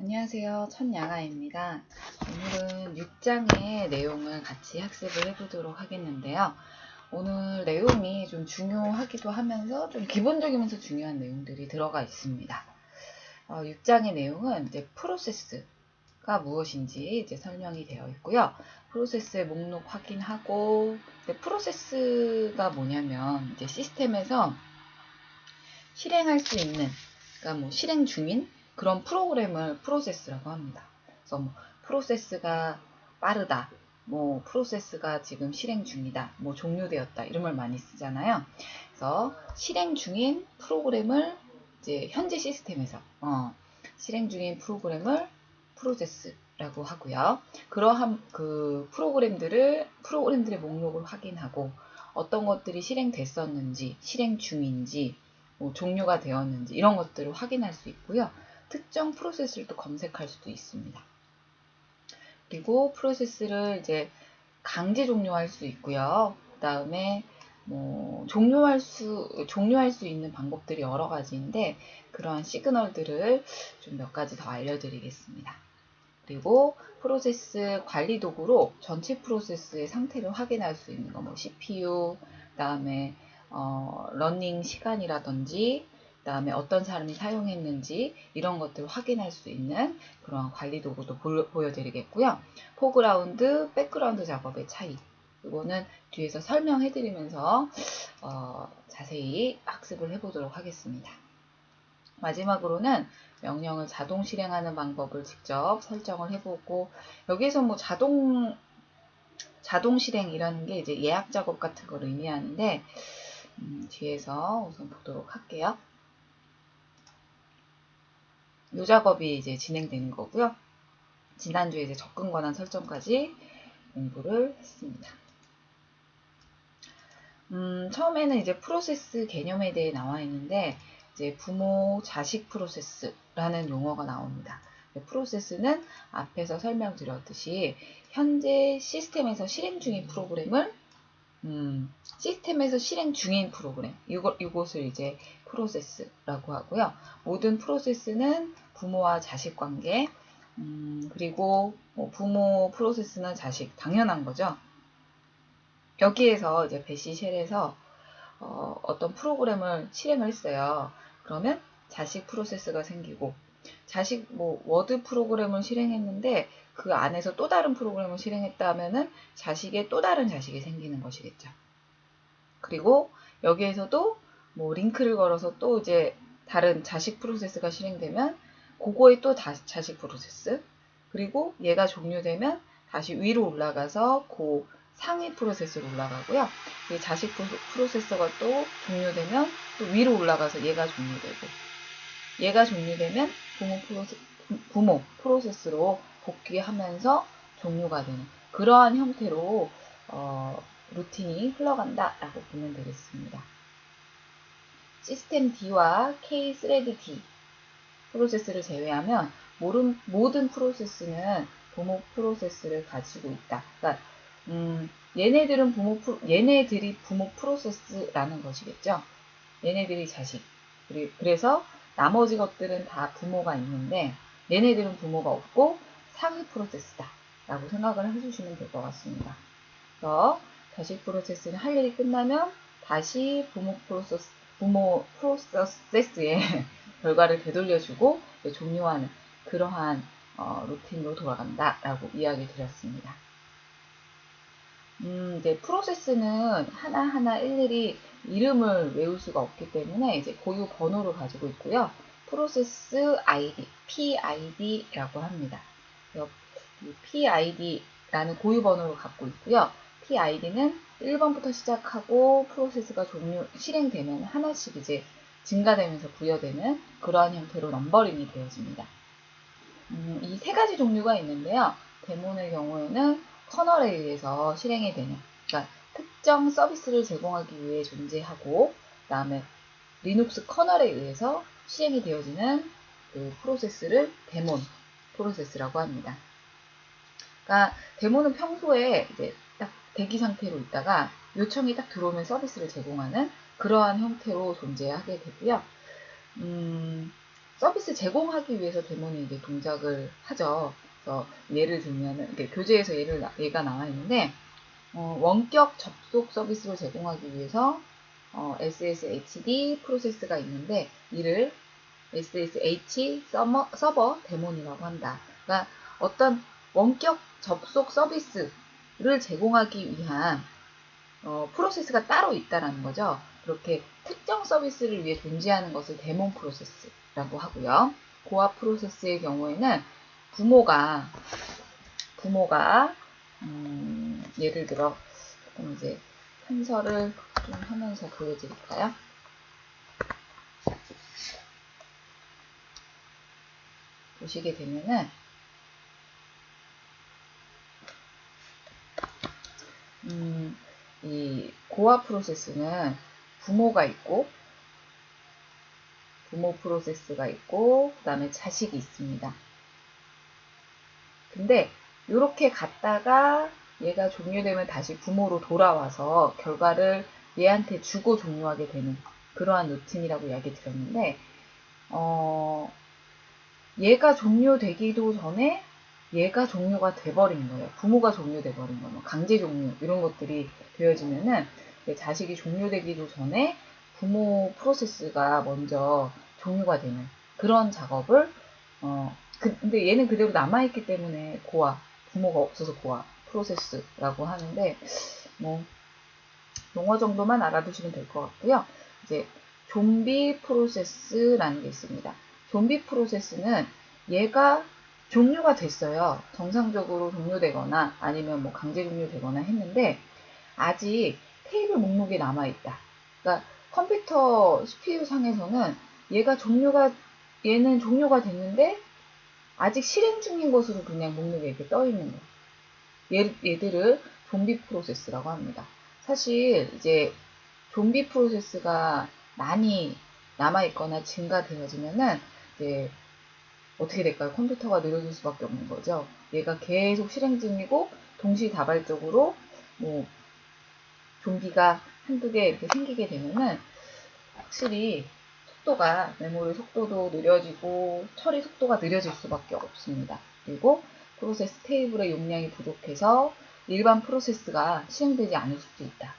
안녕하세요. 천야가입니다. 오늘은 6장의 내용을 같이 학습을 해보도록 하겠는데요. 오늘 내용이 좀 중요하기도 하면서 좀 기본적이면서 중요한 내용들이 들어가 있습니다. 6장의 내용은 이제 프로세스가 무엇인지 이제 설명이 되어 있고요. 프로세스의 목록 확인하고, 프로세스가 뭐냐면 이제 시스템에서 실행할 수 있는, 그러니까 뭐 실행 중인 그런 프로그램을 프로세스라고 합니다. 그래서 뭐 프로세스가 빠르다, 뭐 프로세스가 지금 실행 중이다, 뭐 종료되었다 이런 말 많이 쓰잖아요. 그래서 실행 중인 프로그램을 이제 현재 시스템에서 실행 중인 프로그램을 프로세스라고 하고요. 그러한 그 프로그램들의 목록을 확인하고 어떤 것들이 실행됐었는지, 실행 중인지, 뭐 종료가 되었는지 이런 것들을 확인할 수 있고요. 특정 프로세스를 또 검색할 수도 있습니다. 그리고 프로세스를 이제 강제 종료할 수 있고요. 그 다음에 뭐 종료할 수 있는 방법들이 여러 가지인데 그러한 시그널들을 좀 몇 가지 더 알려드리겠습니다. 그리고 프로세스 관리 도구로 전체 프로세스의 상태를 확인할 수 있는 거, 뭐 CPU, 그 다음에 러닝 시간이라든지, 그 다음에 어떤 사람이 사용했는지 이런 것들을 확인할 수 있는 그런 관리 도구도 보여드리겠고요. 포그라운드, 백그라운드 작업의 차이, 이거는 뒤에서 설명해드리면서 자세히 학습을 해보도록 하겠습니다. 마지막으로는 명령을 자동 실행하는 방법을 직접 설정을 해보고, 여기에서 뭐 자동 실행이라는 게 이제 예약 작업 같은 걸 의미하는데 뒤에서 우선 보도록 할게요. 이 작업이 이제 진행되는 거고요. 지난주에 이제 접근 권한 설정까지 공부를 했습니다. 처음에는 이제 프로세스 개념에 대해 나와 있는데 이제 부모 자식 프로세스라는 용어가 나옵니다. 프로세스는 앞에서 설명드렸듯이 현재 시스템에서 실행 중인 프로그램을 시스템에서 실행 중인 프로그램, 이것을 이제 프로세스라고 하고요. 모든 프로세스는 부모와 자식 관계, 그리고 뭐 부모 프로세스는 자식, 당연한 거죠. 여기에서 이제 배시쉘에서 어떤 프로그램을 실행을 했어요. 그러면 자식 프로세스가 생기고, 자식 뭐 워드 프로그램을 실행했는데 그 안에서 또 다른 프로그램을 실행했다 하면은 자식의 또 다른 자식이 생기는 것이겠죠. 그리고 여기에서도 뭐 링크를 걸어서 또 이제 다른 자식 프로세스가 실행되면 그거에 또 자식 프로세스, 그리고 얘가 종료되면 다시 위로 올라가서 그 상위 프로세스로 올라가고요. 이 자식 프로세서가 또 종료되면 또 위로 올라가서 얘가 종료되고, 얘가 종료되면 부모 프로세스로 복귀하면서 종료가 되는 그러한 형태로 루틴이 흘러간다라고 보면 되겠습니다. 시스템 D와 K-thread D 프로세스를 제외하면 모든 프로세스는 부모 프로세스를 가지고 있다. 그러니까 얘네들이 부모 프로세스라는 것이겠죠. 얘네들이 자식. 그래서 나머지 것들은 다 부모가 있는데 얘네들은 부모가 없고 상위 프로세스다 라고 생각을 해주시면 될 것 같습니다. 그래서 자식 프로세스는 할 일이 끝나면 다시 부모 프로세스의 결과를 되돌려주고 종료하는 그러한 루틴으로 돌아간다 라고 이야기 드렸습니다. 이제 프로세스는 하나하나 일일이 이름을 외울 수가 없기 때문에 이제 고유 번호를 가지고 있고요. 프로세스 ID, PID라고 합니다. PID라는 고유 번호를 갖고 있고요. PID는 1번부터 시작하고 프로세스가 실행되면 하나씩 이제 증가되면서 부여되는 그러한 형태로 넘버링이 되어집니다. 이 세 가지 종류가 있는데요. 데몬의 경우에는 커널에 의해서 실행이 되는, 그러니까 특정 서비스를 제공하기 위해 존재하고, 그 다음에 리눅스 커널에 의해서 실행이 되어지는 그 프로세스를 데몬 프로세스라고 합니다. 그러니까 데몬은 평소에 이제 딱 대기 상태로 있다가 요청이 딱 들어오면 서비스를 제공하는 그러한 형태로 존재하게 되고요. 서비스 제공하기 위해서 데몬이 이제 동작을 하죠. 그래서 예를 들면은 교재에서 얘가 나와 있는데 원격 접속 서비스를 제공하기 위해서 SSHD 프로세스가 있는데 이를 SSH 서버 데몬이라고 한다. 그러니까 어떤 원격 접속 서비스를 제공하기 위한 프로세스가 따로 있다라는 거죠. 그렇게 특정 서비스를 위해 존재하는 것을 데몬 프로세스라고 하고요. 고아 프로세스의 경우에는 부모가 예를 들어 조금 이제 한서를 좀 하면서 보여드릴까요? 보시게 되면은 이 고아 프로세스는 부모가 있고 부모 프로세스가 있고 그 다음에 자식이 있습니다. 근데 이렇게 갔다가 얘가 종료되면 다시 부모로 돌아와서 결과를 얘한테 주고 종료하게 되는 그러한 루틴이라고 이야기 드렸는데 얘가 종료되기도 전에 얘가 종료가 돼버린 거예요. 부모가 종료돼 버린 거예요. 강제 종료 이런 것들이 되어지면은 자식이 종료되기도 전에 부모 프로세스가 먼저 종료가 되는 그런 작업을 근데 얘는 그대로 남아있기 때문에 고아 부모가 없어서 고아 프로세스라고 하는데 뭐 용어 정도만 알아두시면 될 것 같고요. 이제 좀비 프로세스라는 게 있습니다. 좀비 프로세스는 얘가 종료가 됐어요. 정상적으로 종료되거나 아니면 뭐 강제 종료되거나 했는데 아직 테이블 목록에 남아있다. 그러니까 컴퓨터 CPU 상에서는 얘는 종료가 됐는데 아직 실행 중인 것으로 그냥 목록에 이렇게 떠 있는 거예요. 얘들을 좀비 프로세스라고 합니다. 사실 이제 좀비 프로세스가 많이 남아있거나 증가되어지면은 이제 어떻게 될까요? 컴퓨터가 느려질 수밖에 없는 거죠. 얘가 계속 실행 중이고 동시다발적으로 뭐 좀비가 한두 개 이렇게 생기게 되면은 확실히 메모리 속도도 느려지고 처리 속도가 느려질 수밖에 없습니다. 그리고 프로세스 테이블의 용량이 부족해서 일반 프로세스가 실행되지 않을 수도 있다.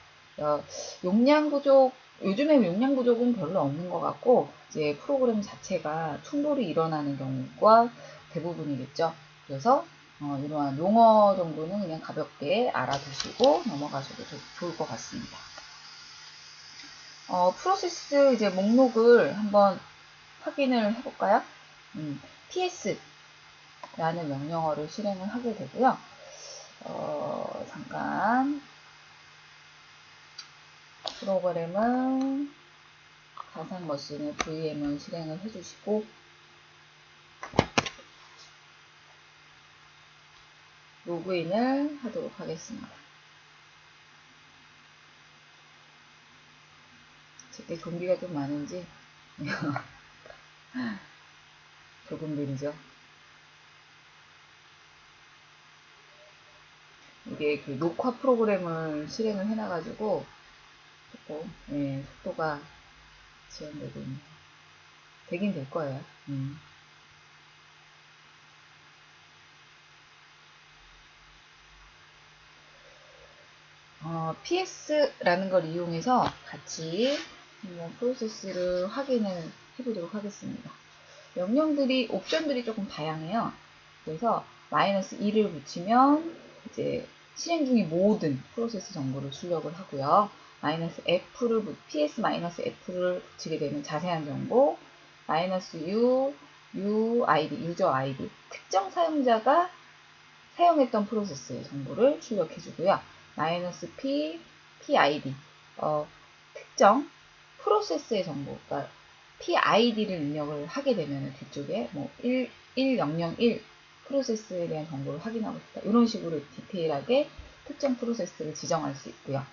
용량 부족, 요즘에 용량 부족은 별로 없는 것 같고, 이제 프로그램 자체가 충돌이 일어나는 경우가 대부분이겠죠. 그래서 이러한 용어 정도는 그냥 가볍게 알아두시고 넘어가셔도 좋을 것 같습니다. 프로세스 이제 목록을 한번 확인을 해볼까요? PS라는 명령어를 실행을 하게 되고요. 잠깐 프로그램은 가상 머신의 VM을 실행을 해주시고 로그인을 하도록 하겠습니다. 제게 좀비가 좀 많은지 조금 느리죠. 이게 그 녹화 프로그램을 실행을 해놔가지고 조금 속도가 지연되고 있네요. 되긴 될 거예요. PS라는 걸 이용해서 같이 프로세스를 확인을 해보도록 하겠습니다. 옵션들이 조금 다양해요. 그래서 -2를 붙이면 이제 실행 중인 모든 프로세스 정보를 출력을 하고요. PS-F를 붙이게 되면 자세한 정보, -U, 유저 ID, 특정 사용자가 사용했던 프로세스의 정보를 출력해주고요. -P, PID, 특정 프로세스의 정보, 그러니까 PID를 입력을 하게 되면 뒤쪽에 뭐 1001 프로세스에 대한 정보를 확인하고 싶다. 이런 식으로 디테일하게 특정 프로세스를 지정할 수 있고요.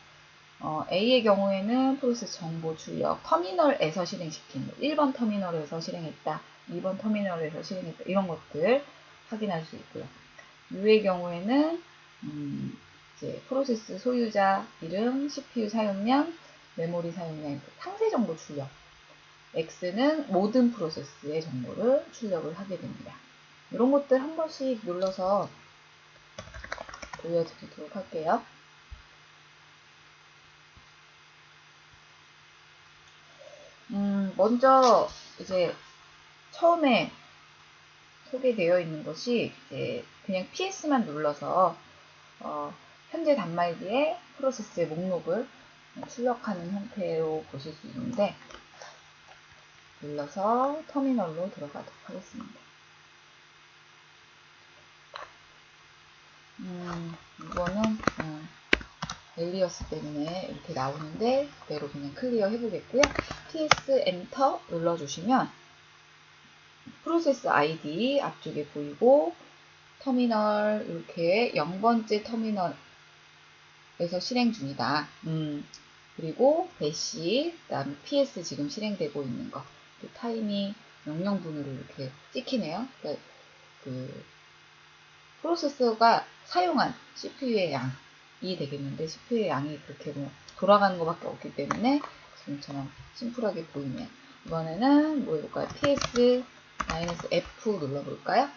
A의 경우에는 프로세스 정보 출력, 터미널에서 실행시킨 거, 1번 터미널에서 실행했다, 2번 터미널에서 실행했다, 이런 것들 확인할 수 있고요. U의 경우에는 이제 프로세스 소유자 이름, CPU 사용량, 메모리 사용량, 상세 정보 출력 X는 모든 프로세스의 정보를 출력을 하게 됩니다. 이런 것들 한 번씩 눌러서 보여드리도록 할게요. 먼저 이제 처음에 소개되어 있는 것이 이제 그냥 PS만 눌러서 현재 단말기에 프로세스의 목록을 출력하는 형태로 보실 수 있는데, 눌러서 터미널로 들어가도록 하겠습니다. 이거는 엘리어스 때문에 이렇게 나오는데 그대로 그냥 클리어 해보겠고요. PS 엔터 눌러주시면 프로세스 ID 앞쪽에 보이고, 터미널 이렇게 0번째 터미널에서 실행 중이다. 그리고 배시, 그다음에 PS 지금 실행되고 있는 거, 타임이 명령문으로 이렇게 찍히네요. 그러니까 그 프로세서가 사용한 CPU의 양이 되겠는데, CPU의 양이 그렇게 뭐 돌아가는 것밖에 없기 때문에 지금처럼 심플하게 보이네요. 이번에는 뭐 해볼까요? PS-F 눌러볼까요?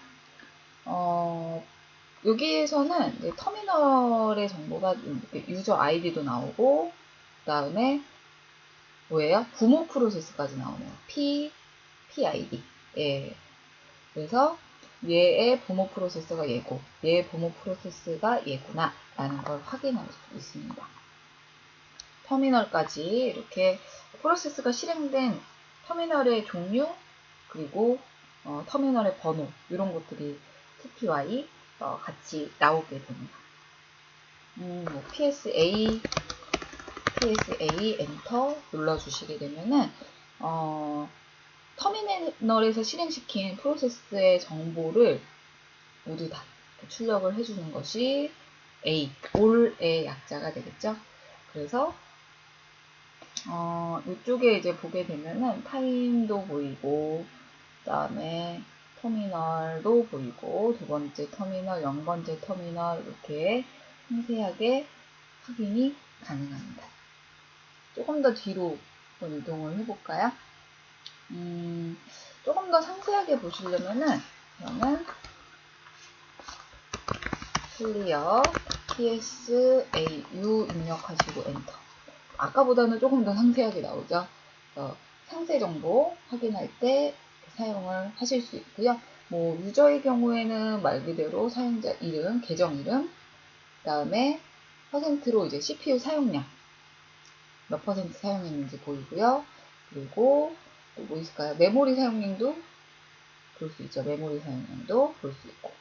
여기에서는 이제 터미널의 정보가 유저 아이디도 나오고, 그 다음에 뭐예요? 부모 프로세스까지 나오네요. PID. 예. 그래서 얘의 부모 프로세스가 얘고, 얘의 부모 프로세스가 얘구나 라는 걸 확인할 수 있습니다. 터미널까지 이렇게 프로세스가 실행된 터미널의 종류, 그리고 터미널의 번호, 이런 것들이 TTY 같이 나오게 됩니다. 뭐 PSA 엔터 눌러주시게 되면은 터미널에서 실행시킨 프로세스의 정보를 모두 다 출력을 해주는 것이 all의 약자가 되겠죠. 그래서 이쪽에 이제 보게 되면은 타임도 보이고, 그 다음에 터미널도 보이고, 두 번째 터미널, 0번째 터미널, 이렇게 상세하게 확인이 가능합니다. 조금 더 뒤로 이동을 해볼까요? 조금 더 상세하게 보시려면은, 그러면 클리어 PSAU 입력하시고 엔터. 아까보다는 조금 더 상세하게 나오죠. 상세 정보 확인할 때 사용을 하실 수 있고요. 뭐 유저의 경우에는 말 그대로 사용자 이름, 계정 이름, 그 다음에 퍼센트로 이제 CPU 사용량 몇 퍼센트 사용했는지 보이고요. 그리고 또 뭐 있을까요? 메모리 사용량도 볼 수 있죠. 메모리 사용량도 볼 수 있고,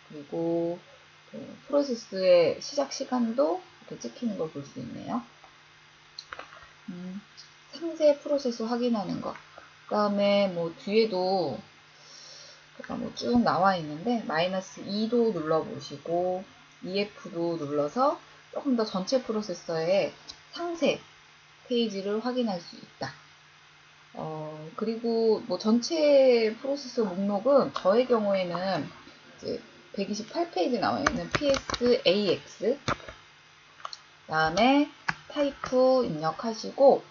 그리고 프로세스의 시작 시간도 이렇게 찍히는 걸 볼 수 있네요. 상세 프로세스 확인하는 거. 그 다음에 뭐 뒤에도 뭐 쭉 나와 있는데, -2도 눌러보시고, EF도 눌러서 조금 더 전체 프로세서의 상세 페이지를 확인할 수 있다. 그리고 뭐 전체 프로세서 목록은 저의 경우에는 이제 128페이지 나와 있는 PSAX, 다음에 타이프 입력하시고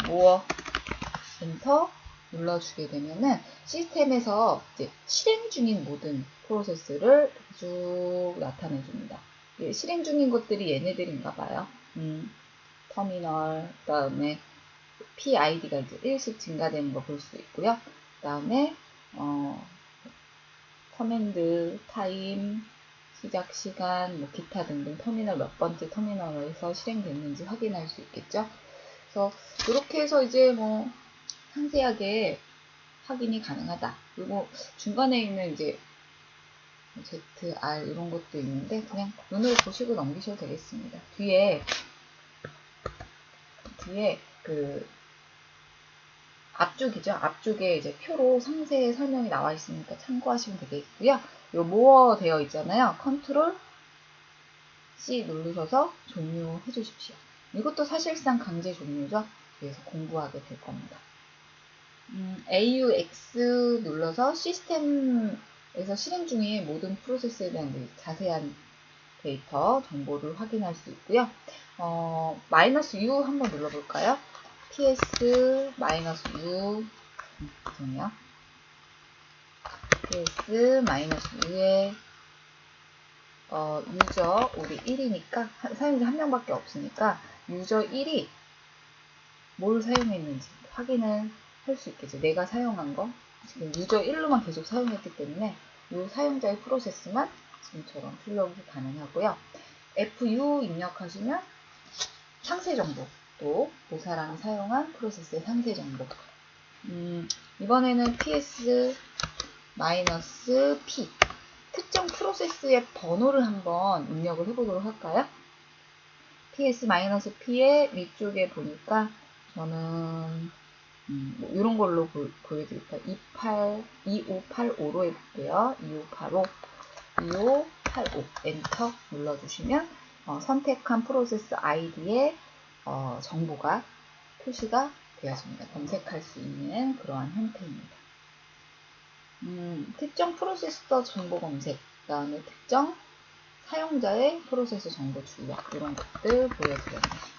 모어 엔터 눌러주게 되면은 시스템에서 이제 실행 중인 모든 프로세스를 쭉 나타내 줍니다. 실행 중인 것들이 얘네들인가 봐요. 터미널, 그 다음에 PID가 이제 1씩 증가되는 거 볼 수 있고요. 그 다음에 커맨드, 타임, 시작 시간, 뭐 기타 등등 터미널 몇 번째 터미널에서 실행됐는지 확인할 수 있겠죠. 그래서 이렇게 해서 이제 뭐 상세하게 확인이 가능하다. 그리고 중간에 있는 이제 ZR 이런 것도 있는데 그냥 눈으로 보시고 넘기셔도 되겠습니다. 뒤에 그 앞쪽이죠. 앞쪽에 이제 표로 상세 설명이 나와 있으니까 참고하시면 되겠고요. 요 모어 되어 있잖아요. 컨트롤 C 누르셔서 종료해 주십시오. 이것도 사실상 강제 종료죠. 그래서 공부하게 될 겁니다. AUX 눌러서 시스템에서 실행 중인 모든 프로세스에 대한 자세한 데이터 정보를 확인할 수 있고요. -U 한번 눌러볼까요? ps 마이너스 u 죄송해요. ps 마이너스 u의 유저 우리 1이니까 사용자 한 명밖에 없으니까 유저 1이 뭘 사용했는지 확인을 할 수 있겠죠. 내가 사용한 거 지금 유저 1로만 계속 사용했기 때문에 이 사용자의 프로세스만 지금처럼 출력이 가능하고요. fu 입력하시면 상세 정보, 또 그 사람이 사용한 프로세스의 상세 정보. 이번에는 ps-p 특정 프로세스의 번호를 한번 입력을 해보도록 할까요? ps-p의 위쪽에 보니까 저는 이런 걸로 보여드릴까요? 2585로 해볼게요. 2585 엔터 눌러주시면 선택한 프로세스 아이디의 정보가 표시가 되었습니다. 검색할 수 있는 그러한 형태입니다. 특정 프로세서 정보 검색, 그 다음에 특정 사용자의 프로세스 정보 출력, 이런 것들 보여드렸네요.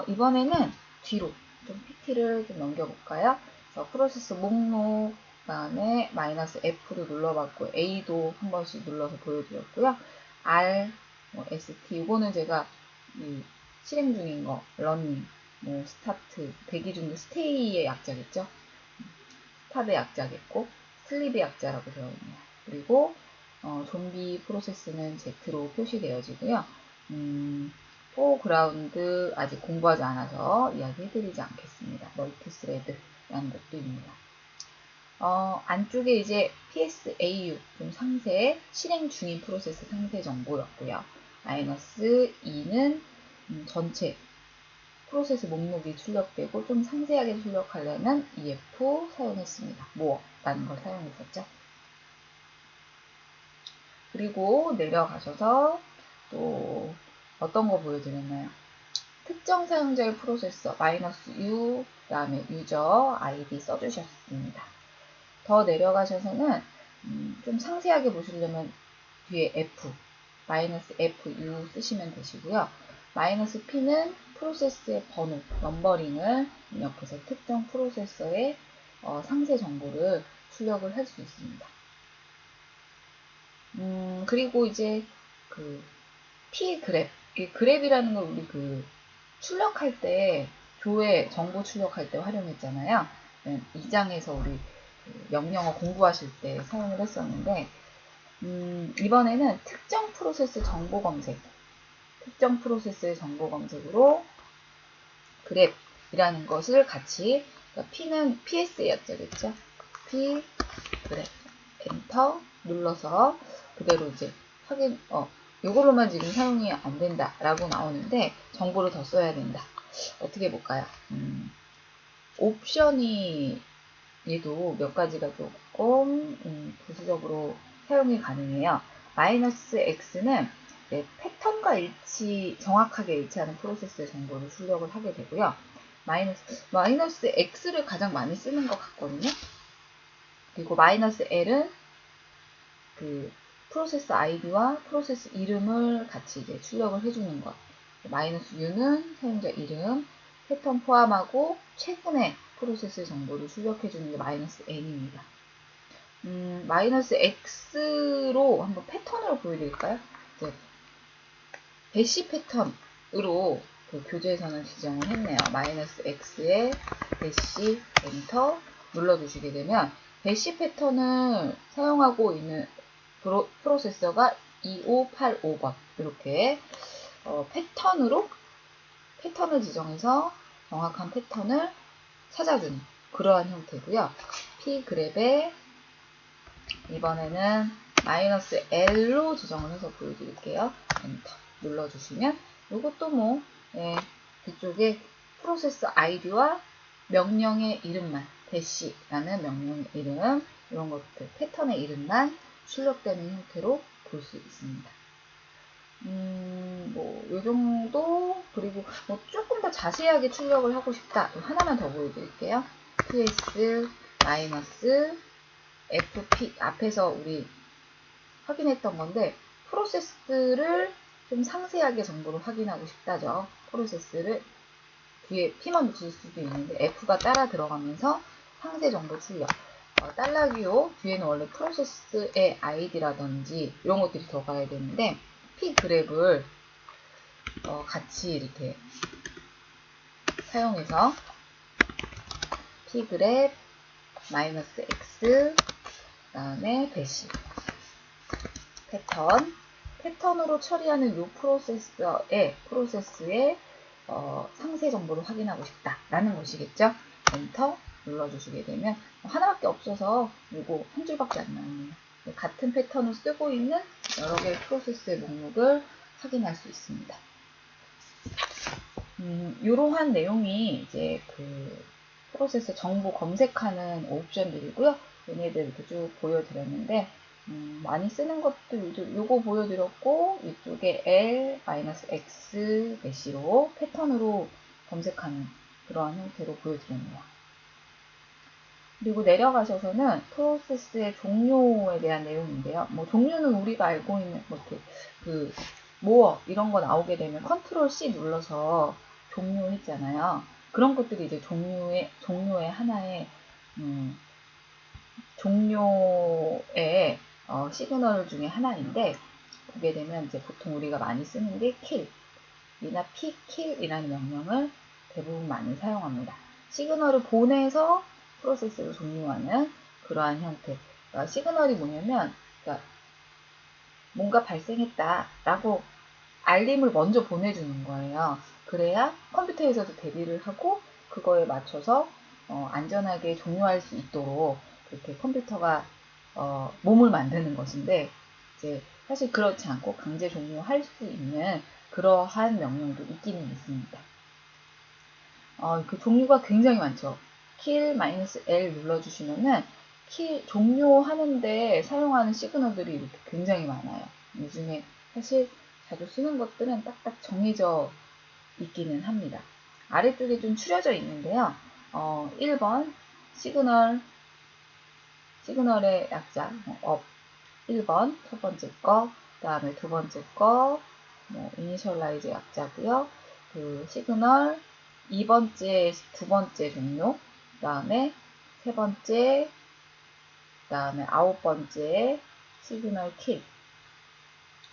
이번에는 뒤로 좀 PT를 좀 넘겨볼까요? 그래서 프로세스 목록, 그 다음에 마이너스 F도 눌러봤고, A도 한 번씩 눌러서 보여드렸고요. R, ST, 이거는 제가 실행 중인 거, 러닝, 스타트, 대기 중인 스테이의 약자겠죠? 스타트의 약자겠고, 슬립의 약자라고 되어 있네요. 그리고 좀비 프로세스는 Z로 표시되어지고요. 포그라운드 아직 공부하지 않아서 이야기해드리지 않겠습니다. 멀티스레드라는 것도 있습니다. 안쪽에 이제 PSAU 좀 상세 실행 중인 프로세스 상세 정보였고요. -2는 전체 프로세스 목록이 출력되고 좀 상세하게 출력하려면 EF 사용했습니다. more라는 걸 사용했었죠. 그리고 내려가셔서 또 어떤 거 보여드렸나요? 특정 사용자의 프로세서 -u 그 다음에 유저 아이디 써주셨습니다. 더 내려가셔서는 좀 상세하게 보시려면 뒤에 F, -fu 쓰시면 되시고요. -p는 프로세스의 번호, 넘버링을 입력해서 특정 프로세서의 상세 정보를 출력을 할 수 있습니다. 그리고 이제 pgrep, 그랩이라는 걸 우리 출력할 때, 조회 정보 출력할 때 활용했잖아요. 2장에서 우리 명령어 공부하실 때 사용을 했었는데, 이번에는 특정 프로세스 정보 검색, 특정 프로세스의 정보 검색으로 grep이라는 것을 같이, 그러니까 p는 ps의 약자겠죠. p grep 엔터 눌러서 그대로 이제 확인, 요거로만 지금 사용이 안 된다 라고 나오는데 정보를 더 써야 된다. 어떻게 해볼까요? 옵션이 얘도 몇 가지가 조금 부수적으로 사용이 가능해요. -x는 패턴과 정확하게 일치하는 프로세스의 정보를 출력을 하게 되고요. -x를 가장 많이 쓰는 것 같거든요. 그리고 -l은 프로세스 아이디와 프로세스 이름을 같이 이제 출력을 해주는 것. -u는 사용자 이름, 패턴 포함하고 최근에 프로세스 정보를 출력해주는 게 -n입니다. -x로 한번 패턴으로 보여드릴까요? 이제 대시 패턴으로 교재에서는 지정을 했네요. -x에 대시 엔터 눌러주시게 되면 대시 패턴을 사용하고 있는 프로세서가 2585번 이렇게 패턴을 지정해서 정확한 패턴을 찾아주는 그러한 형태고요. pgrep에 이번에는 -l로 지정을 해서 보여드릴게요. 엔터 눌러주시면 이것도 뒤쪽에 프로세스 아이디와 명령의 이름만 대시라는 명령의 이름 이런 것들 패턴의 이름만 출력되는 형태로 볼 수 있습니다. 요 정도. 그리고 조금 더 자세하게 출력을 하고 싶다. 하나만 더 보여드릴게요. ps-fp 앞에서 우리 확인했던 건데 프로세스를 좀 상세하게 정보를 확인하고 싶다죠. 프로세스를 뒤에 P만 붙일 수도 있는데 F가 따라 들어가면서 상세 정보 출력. 달러기호 뒤에는 원래 프로세스의 아이디라든지 이런 것들이 들어가야 되는데 P 그랩을 같이 이렇게 사용해서 P 그랩 마이너스 X 그다음에 배시 패턴으로 처리하는 이 프로세스의 상세 정보를 확인하고 싶다라는 것이겠죠. 엔터 눌러주시게 되면 하나밖에 없어서 이거 한 줄밖에 안 나오네요. 같은 패턴을 쓰고 있는 여러 개의 프로세스의 목록을 확인할 수 있습니다. 이러한 내용이 이제 그 프로세스 정보 검색하는 옵션들이고요. 얘네들 이렇게 쭉 보여드렸는데 많이 쓰는 것도 요거 보여드렸고 이쪽에 L-X 대시로 패턴으로 검색하는 그러한 형태로 보여드렸네요. 그리고 내려가셔서는 프로세스의 종료에 대한 내용인데요. 뭐 종류는 우리가 알고 있는 뭐 이렇게 그 모어 이런 거 나오게 되면 컨트롤 C 눌러서 종료했잖아요. 그런 것들이 이제 종료의 하나의 종료의 시그널 중에 하나인데 보게 되면 이제 보통 우리가 많이 쓰는 게 kill이나 pkill이라는 명령을 대부분 많이 사용합니다. 시그널을 보내서 프로세스를 종료하는 그러한 형태. 그러니까 시그널이 뭐냐면 그러니까 뭔가 발생했다라고 알림을 먼저 보내주는 거예요. 그래야 컴퓨터에서도 대비를 하고 그거에 맞춰서 안전하게 종료할 수 있도록 그렇게 컴퓨터가 몸을 만드는 것인데 이제 사실 그렇지 않고 강제 종료할 수 있는 그러한 명령도 있기는 있습니다. 그 종류가 굉장히 많죠. kill-L 눌러주시면은 종료하는데 사용하는 시그널들이 이렇게 굉장히 많아요. 이 중에 사실 자주 쓰는 것들은 딱딱 정해져 있기는 합니다. 아래쪽에 좀 추려져 있는데요. 1번 시그널의 약자 업 1번 첫 번째 거, 그 다음에 두 번째 거 이니셜라이즈 약자고요. 그 시그널 2번째, 두 번째 종료, 그 다음에 세 번째, 그 다음에 9번째 시그널 킬,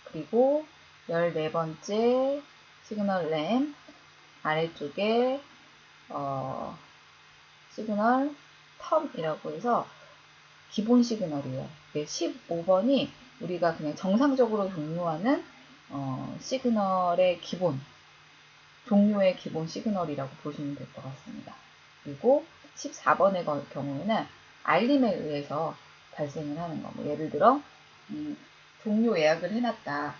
그리고 14번째 시그널 램, 아래쪽에 시그널 텀이라고 해서 기본 시그널이에요. 15번이 우리가 그냥 정상적으로 종료하는 시그널의 종료의 기본 시그널이라고 보시면 될 것 같습니다. 그리고 14번의 경우에는 알림에 의해서 발생을 하는 거. 예를 들어 종료 예약을 해놨다.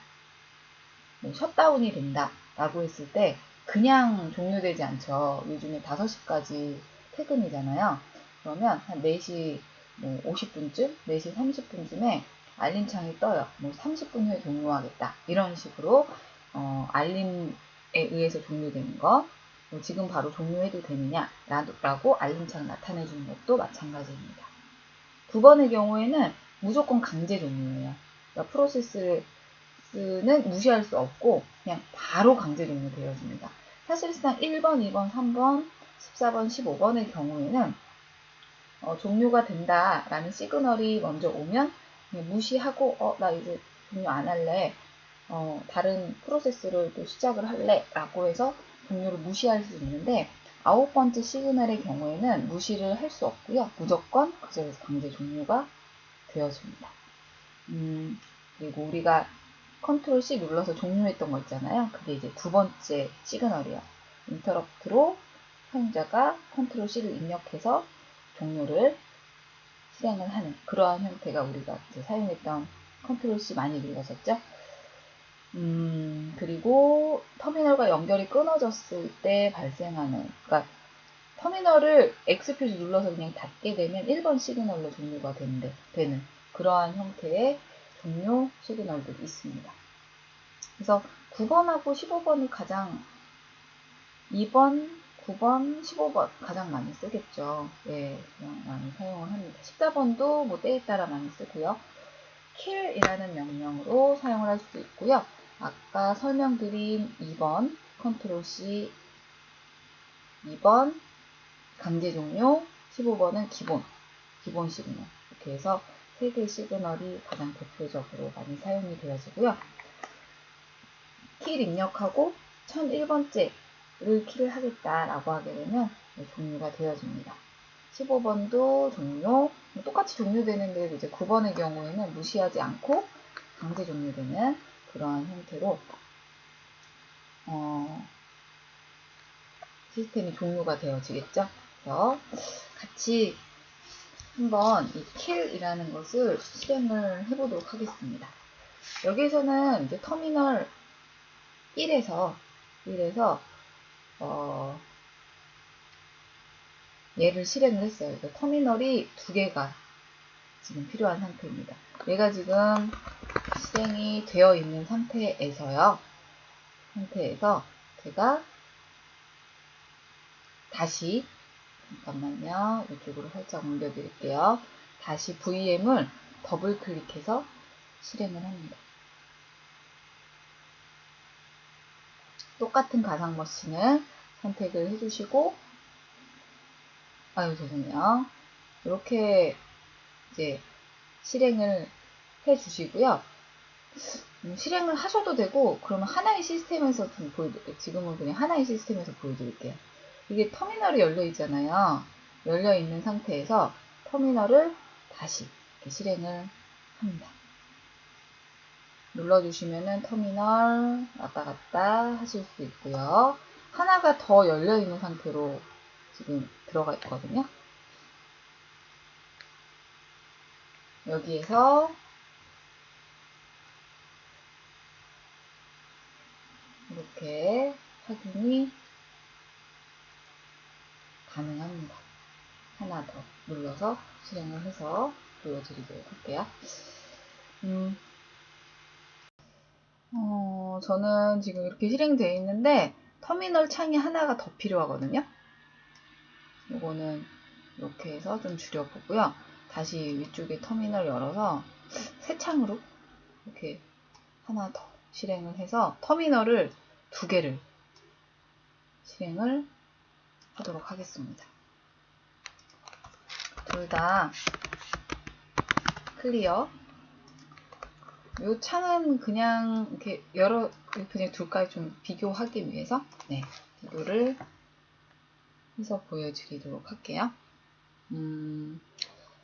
셧다운이 된다 라고 했을 때 그냥 종료되지 않죠. 요즘에 5시까지 퇴근이잖아요. 그러면 한 4시 50분쯤, 4시 30분쯤에 알림창이 떠요. 30분 후에 종료하겠다. 이런 식으로 알림에 의해서 종료되는 거. 지금 바로 종료해도 되느냐 라고 알림창 나타내주는 것도 마찬가지입니다. 9번의 경우에는 무조건 강제 종료예요. 그러니까 프로세스는 무시할 수 없고 그냥 바로 강제 종료되어집니다. 사실상 1번, 2번, 3번, 14번, 15번의 경우에는 종료가 된다라는 시그널이 먼저 오면 그냥 무시하고 나 이제 종료 안 할래. 다른 프로세스를 또 시작을 할래 라고 해서 종료를 무시할 수 있는데 9번째 시그널의 경우에는 무시를 할 수 없고요. 무조건 그 자리에서 강제 종료가 되어집니다. 그리고 우리가 컨트롤 C 눌러서 종료했던 거 있잖아요. 그게 이제 두 번째 시그널이에요. 인터럽트로 사용자가 컨트롤 C를 입력해서 종료를 실행을 하는 그러한 형태가 우리가 이제 사용했던 컨트롤 C 많이 눌렀었죠. 그리고 터미널과 연결이 끊어졌을 때 발생하는, 그러니까 터미널을 X 표시 눌러서 그냥 닫게 되면 1번 시그널로 종료가 되는 그러한 형태의 종료 시그널들이 있습니다. 그래서 9번하고 15번이 가장 2번, 9번, 15번 가장 많이 쓰겠죠. 예, 그냥 많이 사용을 합니다. 14번도 뭐 때에 따라 많이 쓰고요. kill이라는 명령으로 사용을 할 수 있고요. 아까 설명드린 2번 컨트롤 C 2번 강제 종료, 15번은 기본 시그널. 이렇게 해서 3개의 시그널이 가장 대표적으로 많이 사용이 되어지고요. 키를 입력하고 1001번째를 키를 하겠다라고 하게 되면 종료가 되어집니다. 15번도 종료, 똑같이 종료되는데 이제 9번의 경우에는 무시하지 않고 강제 종료되는 그러한 형태로 시스템이 종료가 되어지겠죠. 그래서 같이 한번 이 kill이라는 것을 실행을 해보도록 하겠습니다. 여기에서는 이제 터미널 1에서 얘를 실행을 했어요. 그러니까 터미널이 2개가 지금 필요한 상태입니다. 얘가 지금 실행이 되어 있는 상태에서 제가 다시 잠깐만요. 이쪽으로 살짝 옮겨 드릴게요. 다시 VM을 더블 클릭해서 실행을 합니다. 똑같은 가상 머신을 선택을 해주시고, 죄송해요. 이렇게 이제 실행을 해주시고요. 실행을 하셔도 되고, 그러면 하나의 시스템에서 지금은 그냥 하나의 시스템에서 보여드릴게요. 이게 터미널이 열려 있잖아요. 열려 있는 상태에서 터미널을 다시 이렇게 실행을 합니다. 눌러주시면은 터미널 왔다 갔다 하실 수 있고요. 하나가 더 열려 있는 상태로 지금 들어가 있거든요. 여기에서 이렇게 확인이 가능합니다. 하나 더 눌러서 실행을 해서 보여드리도록 할게요. 저는 지금 이렇게 실행되어 있는데 터미널 창이 하나가 더 필요하거든요. 이거는 이렇게 해서 좀 줄여보고요. 다시 위쪽에 터미널 열어서 새 창으로 이렇게 하나 더 실행을 해서 터미널을 2개를 실행을 하도록 하겠습니다. 둘 다 클리어. 이 창은 그냥 이렇게 그냥 둘까지 좀 비교하기 위해서 비교를 해서 보여드리도록 할게요.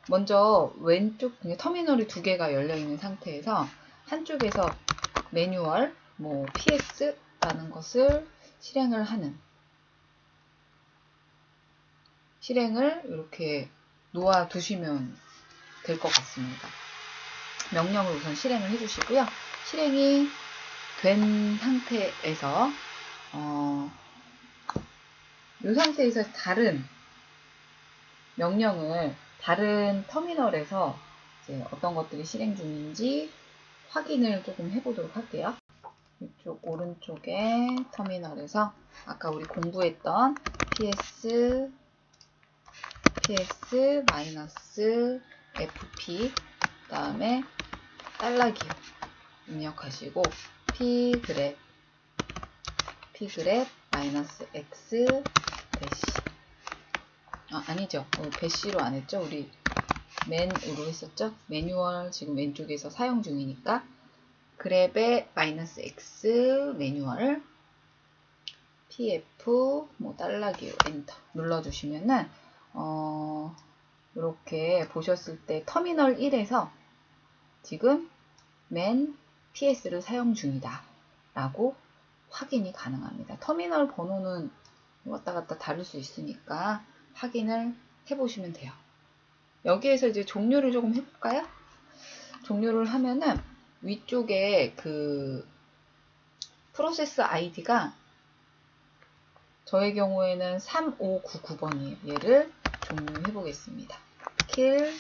먼저 왼쪽 터미널이 2개가 열려 있는 상태에서 한쪽에서 매뉴얼, PS라는 것을 실행을 이렇게 놓아 두시면 될 것 같습니다. 명령을 우선 실행을 해주시고요. 실행이 된 상태에서 이 상태에서 다른 명령을 다른 터미널에서 이제 어떤 것들이 실행 중인지 확인을 조금 해보도록 할게요. 이쪽 오른쪽에 터미널에서 아까 우리 공부했던 ps -fp 그 다음에 달러기호 입력하시고 pgrep -x 대시 아니죠. 배시로 안 했죠. 우리 맨으로 했었죠. 매뉴얼 지금 왼쪽에서 사용 중이니까 그랩의 -x 매뉴얼 pf 달러기호 엔터 눌러주시면은 이렇게 보셨을 때 터미널 1에서 지금 맨 PS를 사용 중이다 라고 확인이 가능합니다. 터미널 번호는 왔다 갔다 다를 수 있으니까 확인을 해보시면 돼요. 여기에서 이제 종료를 조금 해볼까요? 종료를 하면은 위쪽에 그 프로세스 아이디가 저의 경우에는 3599번이에요. 얘를 종료해 보겠습니다. kill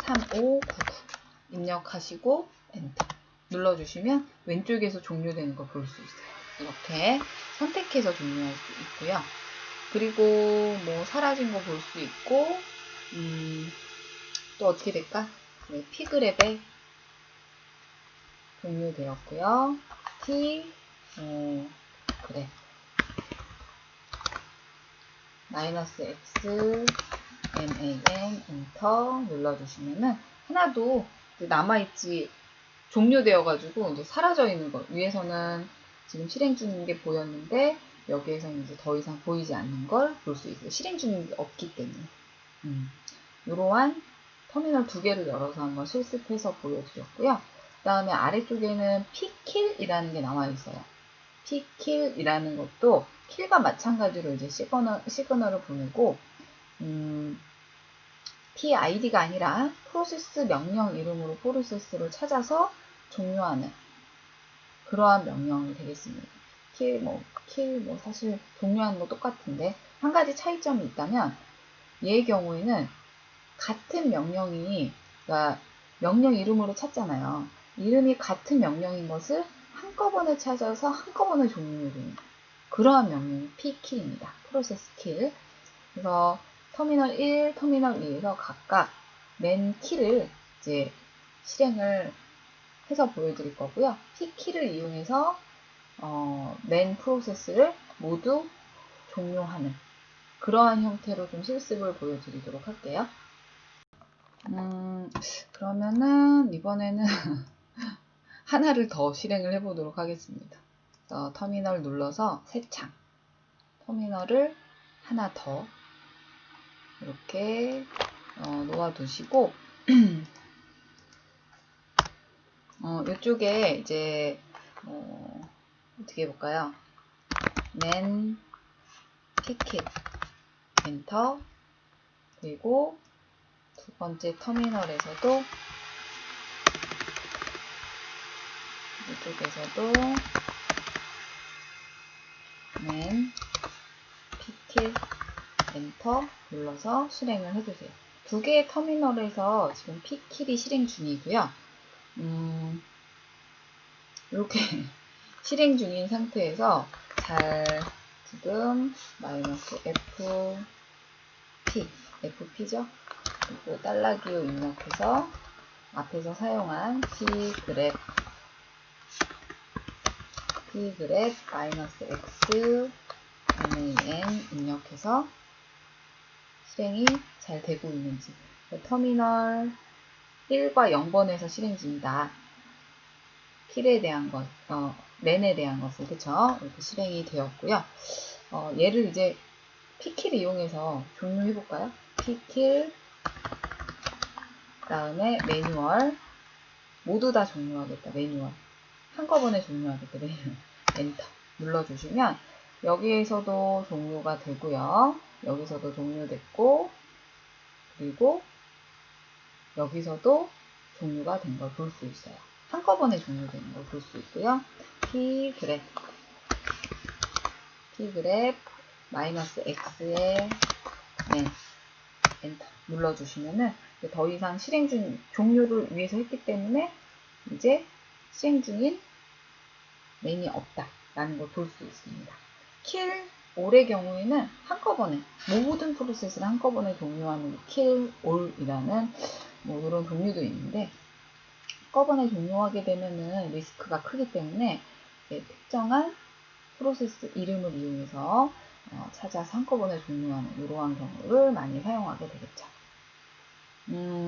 3599 입력하시고 엔터 눌러주시면 왼쪽에서 종료되는 거 볼 수 있어요. 이렇게 선택해서 종료할 수 있고요. 그리고 사라진 거 볼 수 있고 또 어떻게 될까? 피그랩에 종료되었고요. 그래. -x man 엔터 눌러주시면은 하나도 남아있지 종료되어가지고 이제 사라져 있는 거 위에서는 지금 실행 중인 게 보였는데 여기에서는 이제 더 이상 보이지 않는 걸 볼 수 있어요. 실행 중인 게 없기 때문에. 이러한 터미널 두 개를 열어서 한번 실습해서 보여드렸고요. 그 다음에 아래쪽에는 pkill이라는 게 나와 있어요. pkill이라는 것도 킬과 마찬가지로 이제 시그널을 보내고 PID가 아니라 프로세스 명령 이름으로 프로세스를 찾아서 종료하는 그러한 명령이 되겠습니다. 킬, 사실 종료하는 거 똑같은데 한 가지 차이점이 있다면 얘의 경우에는 같은 명령이, 그러니까 명령 이름으로 찾잖아요. 이름이 같은 명령인 것을 한꺼번에 찾아서 한꺼번에 종료해주는 그러한 명령이 pkill입니다. 프로세스 킬. 그래서 터미널 1, 터미널 2에서 각각 맨 키를 이제 실행을 해서 보여드릴 거고요. p키를 이용해서 맨 프로세스를 모두 종료하는 그러한 형태로 좀 실습을 보여드리도록 할게요. 그러면은 이번에는 하나를 더 실행을 해보도록 하겠습니다. 터미널 눌러서 새 창, 터미널을 하나 더 이렇게 놓아두시고 이쪽에 이제 어떻게 해볼까요? man picket 엔터, 그리고 두 번째 터미널에서도 이쪽에서도 man picket 엔터 눌러서 실행을 해주세요. 두 개의 터미널에서 지금 pkill이 실행 중이고요. 이렇게 실행 중인 상태에서 잘 지금 -fp죠? 그리고 달러기호 입력해서 앞에서 사용한 pgrep -x man 입력해서 실행이 잘 되고 있는지, 터미널 1과 0번에서 실행 중이다. 킬에 대한 것, 맨에 대한 것을, 그쵸? 이렇게 실행이 되었고요. 얘를 이제 pkill 이용해서 종료해볼까요? pkill, 그 다음에 매뉴얼, 모두 다 종료하겠다. 매뉴얼. 한꺼번에 종료하겠다. 매뉴얼. 엔터 눌러주시면 여기에서도 종료가 되고요. 여기서도 종료됐고, 그리고 여기서도 종료가 된 걸 볼 수 있어요. 한꺼번에 종료되는 걸 볼 수 있고요. pgrep -x의 맨 엔터 눌러주시면은 더 이상 실행 중 종료를 위해서 했기 때문에 이제 실행 중인 맨이 없다라는 걸 볼 수 있습니다. kill all의 경우에는 한꺼번에 모든 프로세스를 한꺼번에 종료하는 kill all이라는 이런 종류도 있는데, 한꺼번에 종료하게 되면은 리스크가 크기 때문에 특정한 프로세스 이름을 이용해서 찾아서 한꺼번에 종료하는 이러한 경우를 많이 사용하게 되겠죠.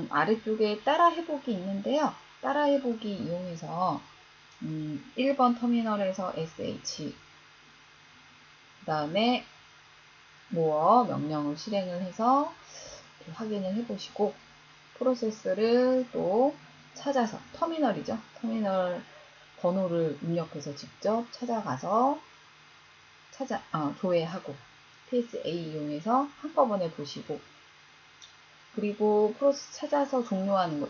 아래쪽에 따라 해보기 있는데요. 따라 해보기 이용해서 1번 터미널에서 sh, 그 다음에 more 명령을 실행을 해서 확인을 해보시고, 프로세스를 또 찾아서 터미널이죠. 터미널 번호를 입력해서 직접 찾아가서 조회하고 PSA 이용해서 한꺼번에 보시고, 그리고 프로세스 찾아서 종료하는 거,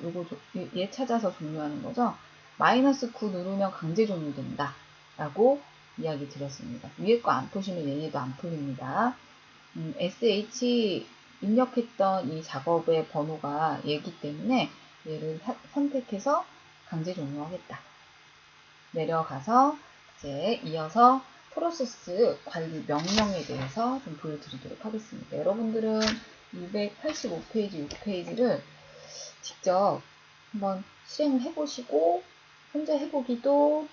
얘 찾아서 종료하는 거죠. -9 누르면 강제 종료된다 라고 이야기 드렸습니다. 위에 거 안 푸시면 얘네도 안 풀립니다. SH 입력했던 이 작업의 번호가 얘기 때문에 얘를 선택해서 강제 종료하겠다. 내려가서 이제 이어서 프로세스 관리 명령에 대해서 좀 보여드리도록 하겠습니다. 여러분들은 285페이지, 6페이지를 직접 한번 실행을 해보시고 혼자 해보기도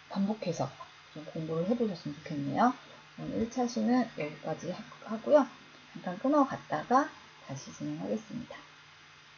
반복해서 좀 공부를 해보셨으면 좋겠네요. 그럼 1차 시는 여기까지 하고요. 잠깐 끊어갔다가 다시 진행하겠습니다.